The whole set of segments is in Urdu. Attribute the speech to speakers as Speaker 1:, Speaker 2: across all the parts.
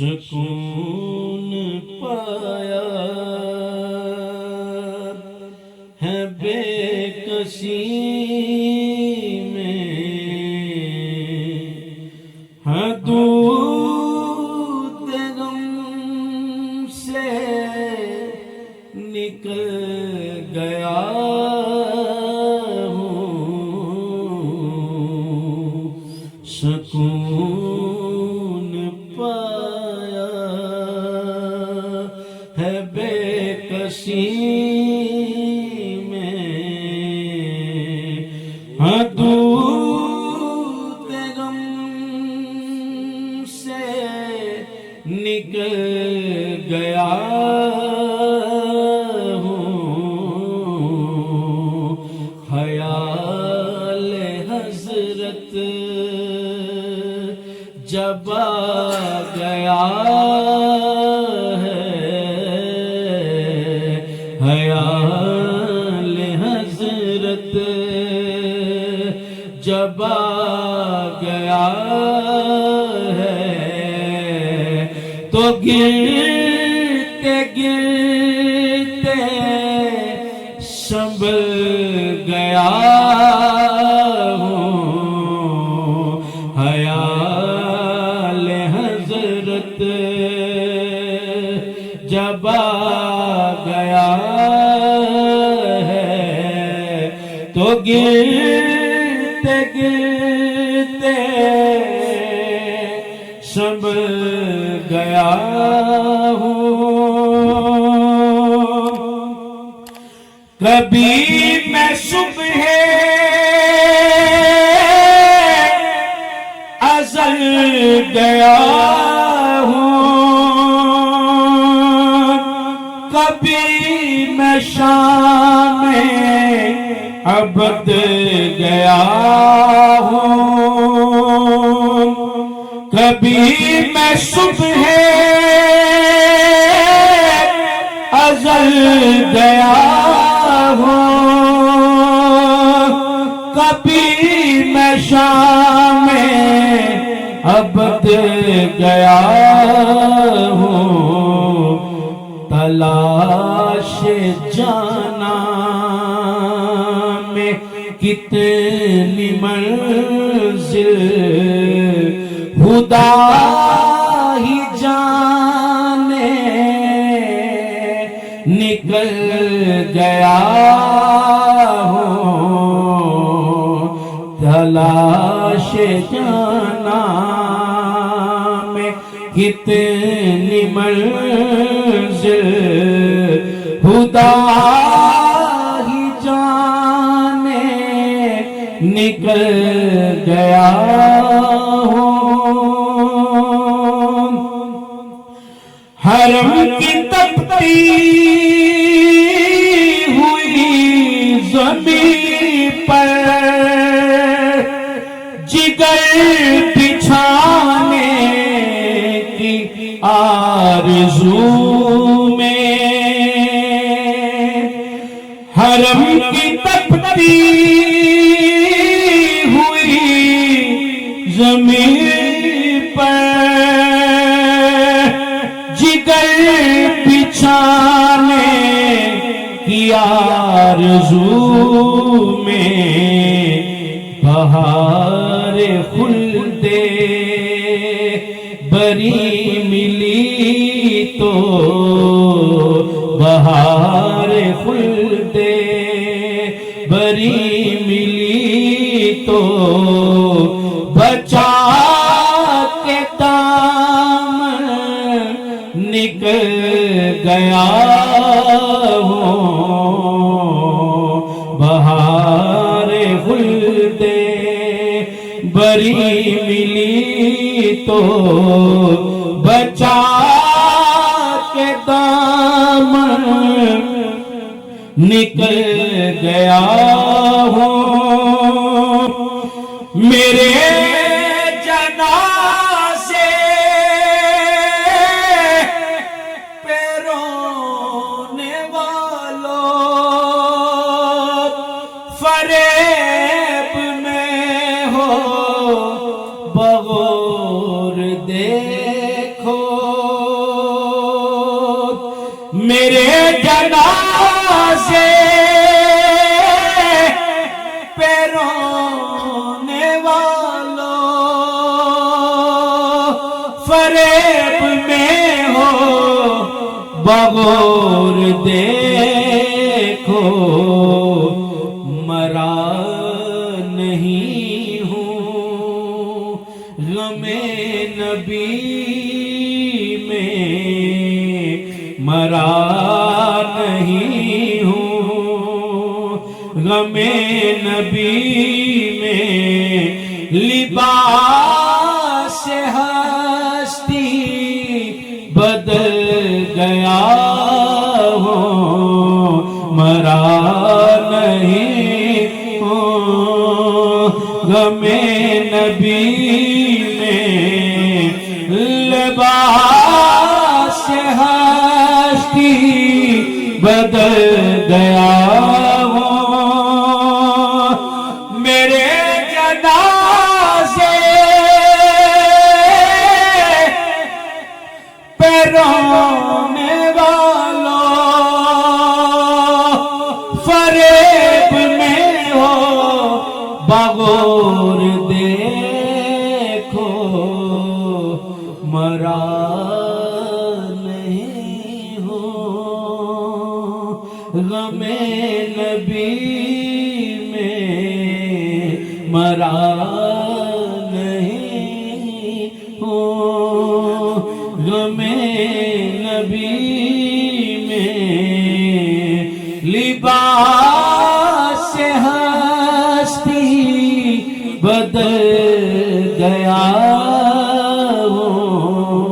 Speaker 1: سکون پایا ہے بے کسی میں، ہے دودھ غم سے نکل گیا ہوں، سکون پایا ہے بے کسی میں، ہاں دودھ غم سے نکل گیا ہوں، خیال حضرت جب آ گیا ہے، خیال حضرت جب آ گیا ہے، تو گرتے گرتے سنبھل گیا ہوں، خیال حضرت جب آ گیا ہے، تو گرتے گرتے سنبھل گیا ہوں، کبھی میں صبح ازل گیا ہوں، کبھی میں شام ابد گیا ہوں، کبھی میں صبح ازل گیا ہوں، کبھی میں شام ابد گیا ہوں، تلاش جانا میں کتنی منزل خدا ہی جانے، نکل گیا ہوں، تلاش جانا میں کتنی منزل خدا ہی جانے، نکل گیا ہوں، حرم کی تپتی ہوئی زمین پر جگر بچھانے کی آرزو میں، حرم کی تپتی ہوئی زمین پر جگر بچھانے کی آرزو میں، بہار خلد بری ملی تو، بہار خلد بری ملی تو، بچا کے دامن نکل گیا ہوں، بہار خلد بری ملی تو، بچا کے دامن نکل گیا ہوں، میرے جنازے پہ رونے والوں، فریب میں ہو بغور دیکھو، میرے جنازے پہ رونے والوں فریب میں ہو بغور دیکھو مرا نہیں ہوں غم نبی میں مرا نہیں ہوں غم نبی میں لباس ہستی بدل گیا ہوں مرا نہیں ہوں غم نبی میں لباس ہستی بدل گیا ہوں میرے جنازے پہ رونے والوں فریب میں ہو بغور دیکھو مرا نہیں ہو غم نبی میں مرا نہیں ہو غم نبی میں لباس ہستی بدل گیا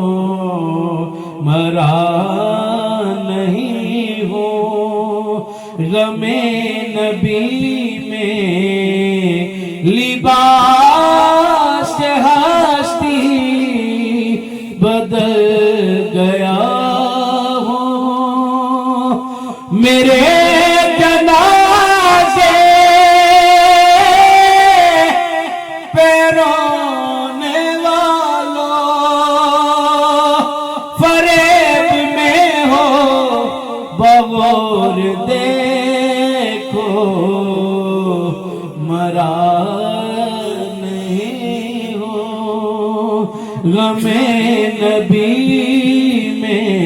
Speaker 1: ہوں مرا نہیں ہو غم نبی میں لباس ہستی بدل گیا ہوں میرے جنازے پہ رونے والوں فریب میں ہو بغور دیکھو مرا نہیں ہو غم نبی میں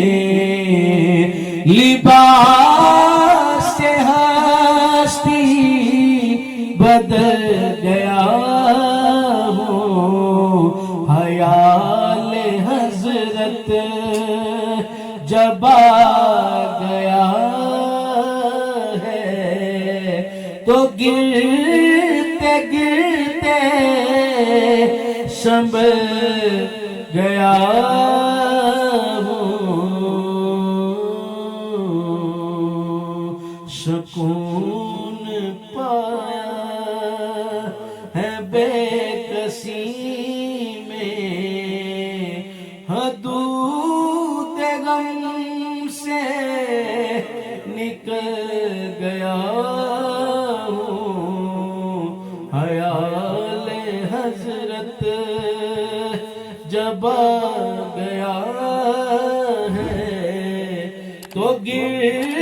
Speaker 1: لباس ہستی بدل گیا ہوں حیال حضرت جب آ گیا ہے تو گرتے گرتے سنبھل گیا سکون پایا ہے بے کسی میں حدود غم سے نکل گیا ہوں حیال حضرت جب آ گیا ہے تو گر